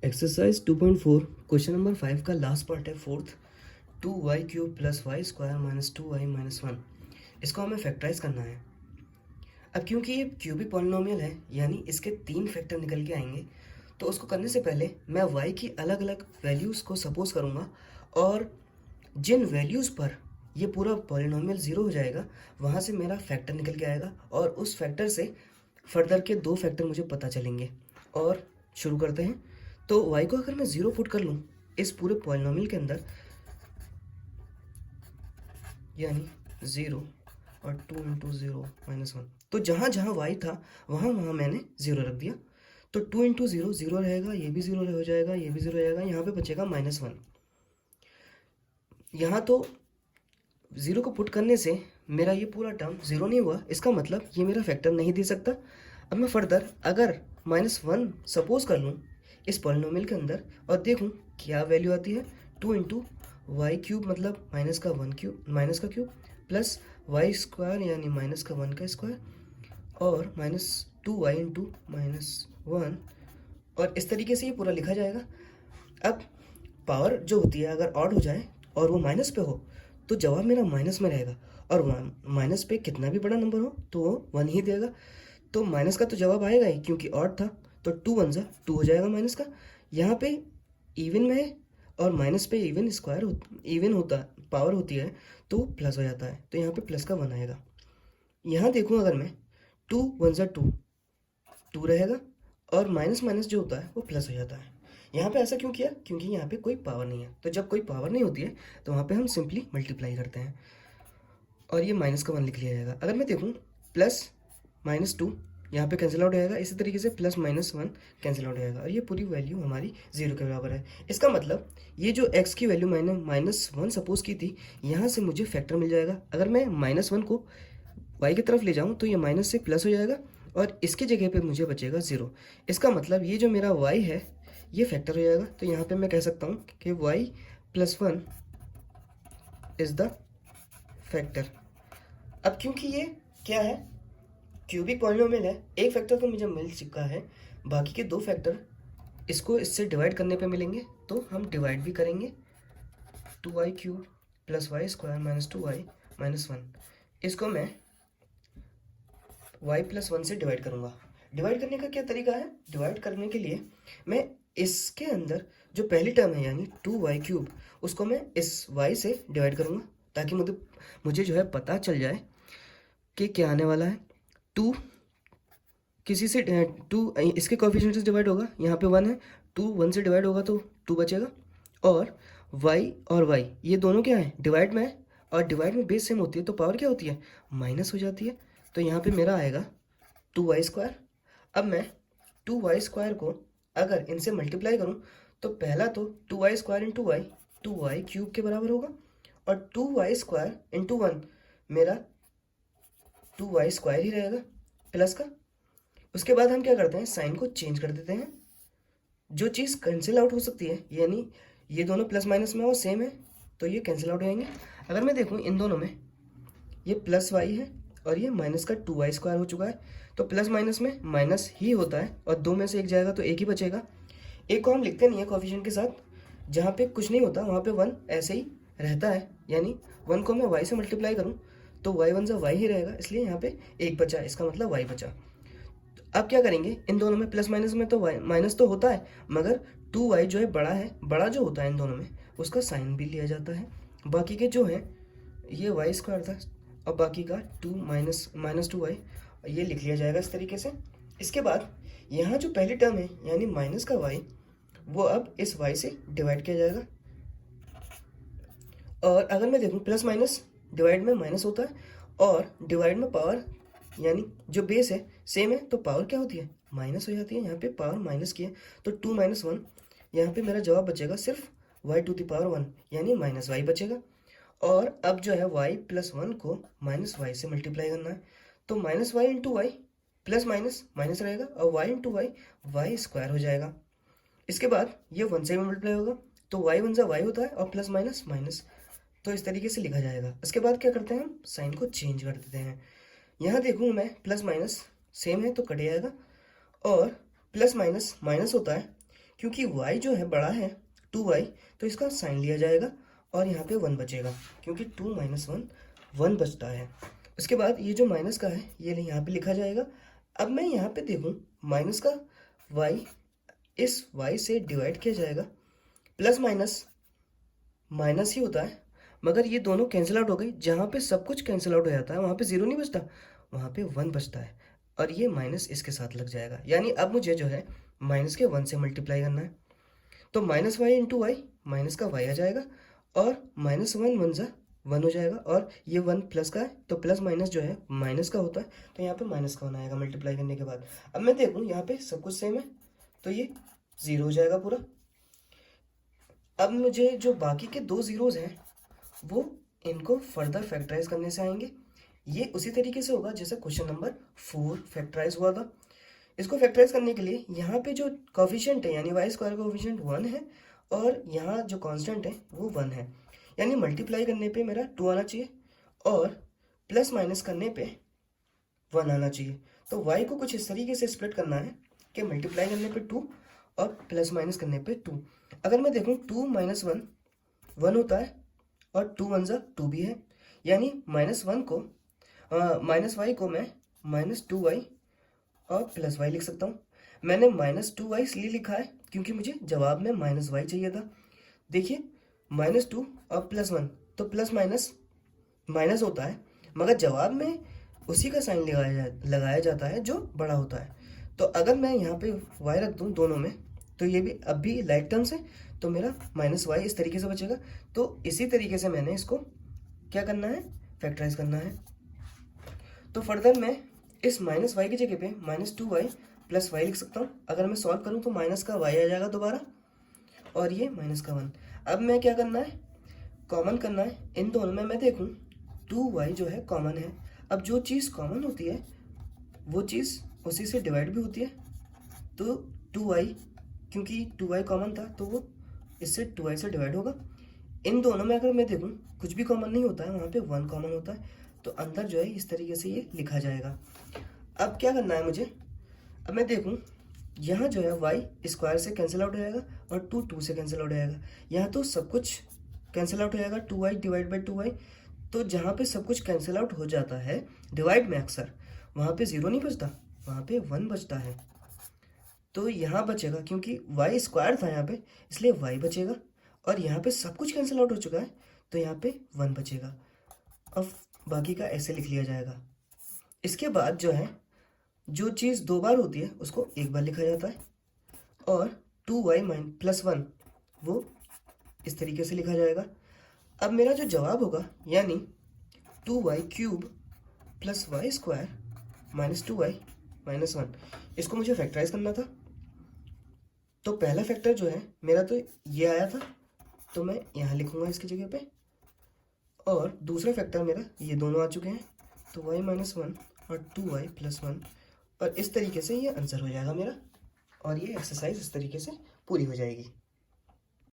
Exercise 2.4 question number 5 का last part है fourth. 2y³ plus y square minus 2y minus 1 इसको हमें factorise करना है। अब क्योंकि ये क्यूबिक पॉलिनोमियल है यानी इसके 3 फैक्टर निकल के आएंगे, तो उसको करने से पहले मैं y की अलग अलग वैल्यूज़ को सपोज करूँगा और जिन वैल्यूज़ पर ये पूरा पॉलिनोमियल ज़ीरो हो जाएगा वहाँ से मेरा फैक्टर निकल के आएगा और उस फैक्टर से फर्दर के 2 फैक्टर मुझे पता चलेंगे। और शुरू करते हैं। तो y को अगर मैं ज़ीरो पुट कर लूँ इस पूरे पॉलिनोमियल के अंदर, यानी 0 और 2 इंटू 0 माइनस 1, तो जहाँ जहाँ y था वहाँ वहाँ मैंने 0 रख दिया। तो 2 इंटू 0 0 रहेगा, ये भी 0 हो जाएगा, ये भी 0 हो जाएगा, यहाँ पे बचेगा माइनस 1। यहाँ तो 0 को पुट करने से मेरा ये पूरा टर्म 0 नहीं हुआ, इसका मतलब ये मेरा फैक्टर नहीं दे सकता। अब मैं फर्दर अगर माइनस 1 सपोज कर लूँ इस पॉलिनोमियल के अंदर और देखूँ क्या वैल्यू आती है। 2 इंटू वाई क्यूब मतलब माइनस का क्यूब प्लस वाई स्क्वायर यानी माइनस का 1 का स्क्वायर और माइनस 2y इंटू माइनस 1, और इस तरीके से ये पूरा लिखा जाएगा। अब पावर जो होती है अगर ऑड हो जाए और वो माइनस पे हो तो जवाब मेरा माइनस में रहेगा, और माइनस पे कितना भी बड़ा नंबर हो तो वो 1 ही देगा। तो माइनस का तो जवाब आएगा ही क्योंकि ऑड था, तो 2 1 जा 2 हो जाएगा माइनस का। यहाँ पे इवन में है और माइनस पे इवन होता पावर होती है तो प्लस हो जाता है, तो यहाँ पे प्लस का 1 आएगा। यहाँ देखूँ अगर मैं 2 1 जा 2 2 रहेगा और माइनस माइनस जो होता है वो प्लस हो जाता है। यहाँ पे ऐसा क्यों किया? क्योंकि यहाँ पे कोई पावर नहीं है, तो जब कोई पावर नहीं होती है तो वहाँ पे हम सिंपली मल्टीप्लाई करते हैं और ये माइनस का 1 लिख लिया जाएगा। अगर मैं देखूँ प्लस माइनस 2 यहाँ पे कैंसिल आउट हो जाएगा, इसी तरीके से प्लस माइनस 1 कैंसिल आउट हो जाएगा और ये पूरी वैल्यू हमारी 0 के बराबर है। इसका मतलब ये जो x की वैल्यू मैंने माइनस 1 सपोज की थी, यहाँ से मुझे फैक्टर मिल जाएगा। अगर मैं माइनस 1 को y की तरफ ले जाऊँ तो ये माइनस से प्लस हो जाएगा और इसके जगह पे मुझे बचेगा 0। इसका मतलब ये जो मेरा y है ये फैक्टर हो जाएगा। तो यहाँ पे मैं कह सकता हूँ कि y plus 1 is the factor. अब क्योंकि ये क्या है, क्यूबिक पॉलिनोमियल है, एक फैक्टर तो मुझे मिल चुका है, बाकी के 2 फैक्टर इसको इससे डिवाइड करने पे मिलेंगे, तो हम डिवाइड भी करेंगे। 2y³ plus y square minus 2y minus 1, इसको मैं y प्लस 1 से डिवाइड करूँगा। डिवाइड करने का क्या तरीका है? डिवाइड करने के लिए मैं इसके अंदर जो पहली टर्म है यानी 2y³ उसको मैं इस y से डिवाइड करूँगा ताकि मुझे जो है पता चल जाए कि क्या आने वाला है। 2 किसी से 2 इसके कोएफिशिएंट से डिवाइड होगा, यहाँ पे 1 है, 2 1 से डिवाइड होगा तो 2 बचेगा, और y ये दोनों क्या है, डिवाइड में है, और डिवाइड में बेस सेम होती है तो पावर क्या होती है, माइनस हो जाती है। तो यहाँ पे मेरा आएगा 2y²। अब मैं 2y² को अगर इनसे मल्टीप्लाई करूँ तो पहला तो 2y² इंटू वाई 2y³ के बराबर होगा, और 2y² इंटू 1 मेरा 2y² ही रहेगा प्लस का। उसके बाद हम क्या करते हैं, साइन को चेंज कर देते हैं। जो चीज़ कैंसिल आउट हो सकती है यानी ये दोनों प्लस माइनस में और सेम है तो ये कैंसिल आउट हो जाएंगे। अगर मैं देखूँ इन दोनों में ये प्लस y है और ये माइनस का 2y² हो चुका है, तो प्लस माइनस में माइनस ही होता है और 2 में से एक जाएगा तो एक ही बचेगा। एक को हम लिखते नहीं है कोएफिशिएंट के साथ, जहाँ पे कुछ नहीं होता वहाँ पे 1 ऐसे ही रहता है, यानी 1 को मैं y से मल्टीप्लाई करूँ तो y 1 जा y ही रहेगा, इसलिए यहाँ पे 1 बचा, इसका मतलब y बचा। अब क्या करेंगे, इन दोनों में प्लस माइनस में तो माइनस तो होता है मगर 2y जो है बड़ा है, बड़ा जो होता है इन दोनों में उसका साइन भी लिया जाता है। बाकी के जो है ये y² था और बाकी का 2 माइनस 2y ये लिख लिया जाएगा इस तरीके से। इसके बाद यहाँ जो पहली टर्म है यानी माइनस का y वो अब इस y से डिवाइड किया जाएगा, और अगर मैं देखूँ प्लस माइनस डिवाइड में माइनस होता है और डिवाइड में पावर यानी जो बेस है सेम है तो पावर क्या होती है, माइनस हो जाती है। यहाँ पे पावर माइनस की है तो 2 माइनस 1, यहाँ पे मेरा जवाब बचेगा सिर्फ y टू द पावर 1 यानी माइनस y बचेगा। और अब जो है y प्लस 1 को माइनस y से मल्टीप्लाई करना है, तो minus y into y plus minus minus रहेगा और y इंटू y² हो जाएगा। इसके बाद ये 1 से मल्टीप्लाई होगा तो y 1 जा y होता है और प्लस माइनस माइनस, तो इस तरीके से लिखा जाएगा। इसके बाद क्या करते हैं, हम साइन को चेंज कर देते हैं। यहाँ देखूँ मैं प्लस माइनस सेम है तो कट जाएगा, और प्लस माइनस माइनस होता है क्योंकि y जो है बड़ा है 2y, तो इसका साइन लिया जाएगा और यहाँ पे 1 बचेगा, क्योंकि 2 माइनस 1 1 बचता है। उसके बाद ये जो माइनस का है ये यहाँ पे लिखा जाएगा। अब मैं यहाँ पे देखूँ माइनस का y इस y से डिवाइड किया जाएगा, प्लस माइनस माइनस ही होता है, मगर ये दोनों कैंसिल आउट हो गई। जहाँ पे सब कुछ कैंसिल आउट हो जाता है वहाँ पे 0 नहीं बचता, वहाँ पे 1 बचता है और ये माइनस इसके साथ लग जाएगा। यानी अब मुझे जो है माइनस के 1 से मल्टीप्लाई करना है, तो minus y into y, minus का y आ जाएगा और माइनस 1 1 जा 1 हो जाएगा, और ये 1 प्लस का है तो प्लस माइनस जो है माइनस का होता है, तो यहाँ पे माइनस का 1 आएगा मल्टीप्लाई करने के बाद। अब मैं देखूँ यहाँ पे सब कुछ सेम है तो ये 0 हो जाएगा पूरा। अब मुझे जो बाकी के 2 जीरोज हैं वो इनको फर्दर फैक्टराइज करने से आएंगे। ये उसी तरीके से होगा जैसे क्वेश्चन नंबर 4 फैक्टराइज हुआ था। इसको फैक्टराइज करने के लिए यहाँ पे जो कोफिशिएंट है यानी वाई स्क्वायर कोफिशिएंट 1 है और यहाँ जो कांस्टेंट है वो 1 है, यानी मल्टीप्लाई करने पे मेरा 2 आना चाहिए और प्लस माइनस करने पे 1 आना चाहिए। तो y को कुछ इस तरीके से स्प्लिट करना है कि मल्टीप्लाई करने पे 2 और प्लस माइनस करने पे 2। अगर मैं देखूँ 2 माइनस 1 1 होता है और 2 1 जा 2 भी है, यानी माइनस वाई को मैं माइनस 2y और प्लस वाई लिख सकता हूँ। मैंने माइनस 2y इसलिए लिखा है क्योंकि मुझे जवाब में माइनस वाई चाहिए था। देखिए माइनस 2 और प्लस 1 तो प्लस माइनस माइनस होता है, मगर जवाब में उसी का साइन लगाया जाता है जो बड़ा होता है। तो अगर मैं यहाँ पे y रख दूँ दोनों में तो ये भी अब भी लाइक टर्म्स है, तो मेरा माइनस वाई इस तरीके से बचेगा। तो इसी तरीके से मैंने इसको क्या करना है, फैक्टराइज करना है। तो फर्दर मैं इस माइनस वाई की जगह पे माइनस 2y प्लस वाई लिख सकता हूँ। अगर मैं सॉल्व करूँ तो माइनस का y आ जाएगा दोबारा और ये माइनस का 1। अब मैं क्या करना है, कॉमन करना है इन दोनों में। मैं देखूँ 2y जो है कॉमन है। अब जो चीज़ कॉमन होती है वो चीज़ उसी से डिवाइड भी होती है, तो 2y क्योंकि 2y कॉमन था तो वो इससे 2y से डिवाइड होगा। इन दोनों में अगर मैं देखूँ कुछ भी कॉमन नहीं होता है, वहाँ पे 1 कॉमन होता है, तो अंदर जो है इस तरीके से ये लिखा जाएगा। अब क्या करना है मुझे, अब मैं देखूँ यहाँ जो है y स्क्वायर से कैंसिल आउट हो जाएगा और 2 से कैंसिल आउट हो जाएगा। यहाँ तो सब कुछ कैंसिल आउट हो जाएगा, 2y डिवाइड बाई 2y। तो जहाँ पे सब कुछ कैंसिल आउट हो जाता है डिवाइड में अक्सर, वहाँ पे 0 नहीं बचता, वहाँ पे 1 बचता है। तो यहाँ बचेगा क्योंकि y स्क्वायर था यहाँ पे इसलिए y बचेगा, और यहाँ पे सब कुछ कैंसिल आउट हो चुका है तो यहाँ पे 1 बचेगा। अब बाकी का ऐसे लिख लिया जाएगा। इसके बाद जो है जो चीज़ 2 बार होती है उसको 1 बार लिखा जाता है, और 2y प्लस 1 वो इस तरीके से लिखा जाएगा। अब मेरा जो जवाब होगा यानी 2y cube plus y square minus 2y minus 1, इसको मुझे फैक्टराइज करना था। तो पहला फैक्टर जो है मेरा तो ये आया था, तो मैं यहाँ लिखूँगा इसकी जगह पे, और दूसरा फैक्टर मेरा ये दोनों आ चुके हैं, तो y माइनस 1 और 2y प्लस 1, और इस तरीके से ये आंसर हो जाएगा मेरा, और ये एक्सरसाइज इस तरीके से पूरी हो जाएगी।